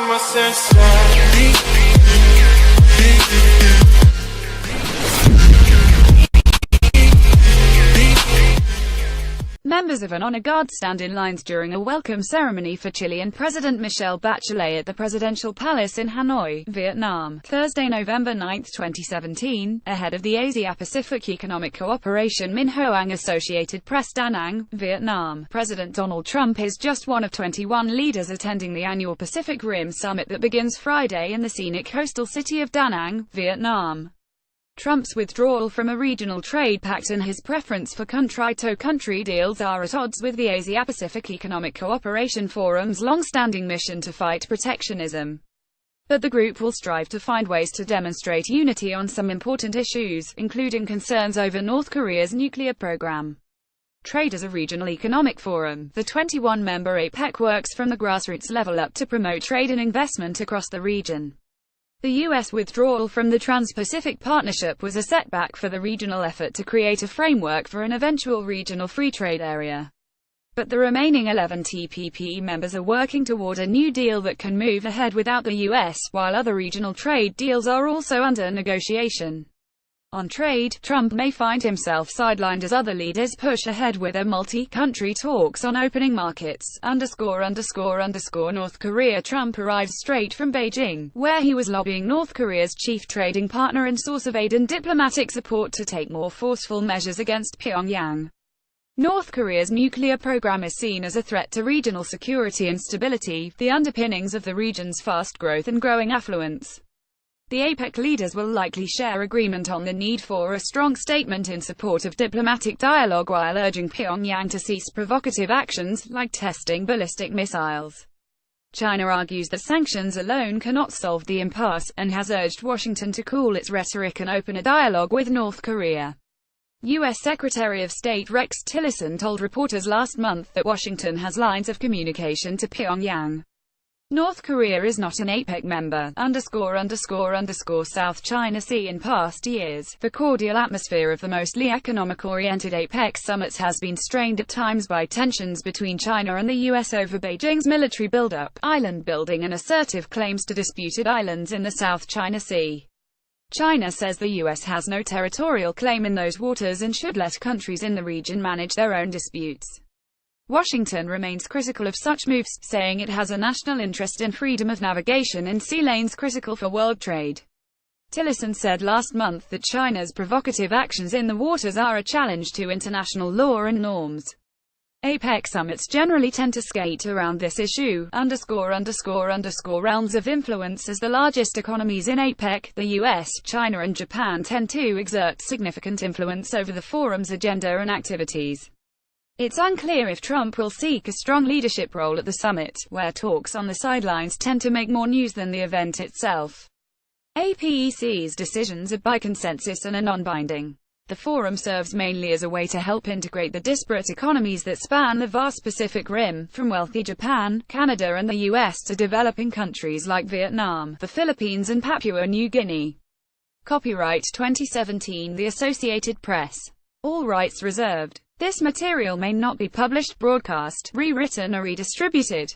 my senses. Members of an honor guard stand in lines during a welcome ceremony for Chilean President Michelle Bachelet at the Presidential Palace in Hanoi, Vietnam, Thursday, November 9, 2017, ahead of the Asia-Pacific-Economic Cooperation Minh Hoang Associated Press. Da Nang, Vietnam. President Donald Trump is just one of 21 leaders attending the annual Pacific Rim Summit that begins Friday in the scenic coastal city of Da Nang, Vietnam. Trump's withdrawal from a regional trade pact and his preference for country-to-country deals are at odds with the Asia-Pacific Economic Cooperation Forum's long-standing mission to fight protectionism. But the group will strive to find ways to demonstrate unity on some important issues, including concerns over North Korea's nuclear program. Trade as a regional economic forum, the 21-member APEC works from the grassroots level up to promote trade and investment across the region. The U.S. withdrawal from the Trans-Pacific Partnership was a setback for the regional effort to create a framework for an eventual regional free trade area. But the remaining 11 TPP members are working toward a new deal that can move ahead without the U.S., while other regional trade deals are also under negotiation. On trade, Trump may find himself sidelined as other leaders push ahead with their multi-country talks on opening markets, ___. North Korea. Trump arrives straight from Beijing, where he was lobbying North Korea's chief trading partner and source of aid and diplomatic support to take more forceful measures against Pyongyang. North Korea's nuclear program is seen as a threat to regional security and stability, the underpinnings of the region's fast growth and growing affluence. The APEC leaders will likely share agreement on the need for a strong statement in support of diplomatic dialogue while urging Pyongyang to cease provocative actions, like testing ballistic missiles. China argues that sanctions alone cannot solve the impasse, and has urged Washington to cool its rhetoric and open a dialogue with North Korea. U.S. Secretary of State Rex Tillerson told reporters last month that Washington has lines of communication to Pyongyang. North Korea is not an APEC member, ___. South China Sea. In past years, the cordial atmosphere of the mostly economic-oriented APEC summits has been strained at times by tensions between China and the U.S. over Beijing's military buildup, island building and assertive claims to disputed islands in the South China Sea. China says the U.S. has no territorial claim in those waters and should let countries in the region manage their own disputes. Washington remains critical of such moves, saying it has a national interest in freedom of navigation in sea lanes critical for world trade. Tillerson said last month that China's provocative actions in the waters are a challenge to international law and norms. APEC summits generally tend to skate around this issue, ___. Realms of influence. As the largest economies in APEC, the US, China and Japan tend to exert significant influence over the forum's agenda and activities. It's unclear if Trump will seek a strong leadership role at the summit, where talks on the sidelines tend to make more news than the event itself. APEC's decisions are by consensus and are non-binding. The forum serves mainly as a way to help integrate the disparate economies that span the vast Pacific Rim, from wealthy Japan, Canada and the US to developing countries like Vietnam, the Philippines and Papua New Guinea. Copyright 2017 The Associated Press. All rights reserved. This material may not be published, broadcast, rewritten or redistributed.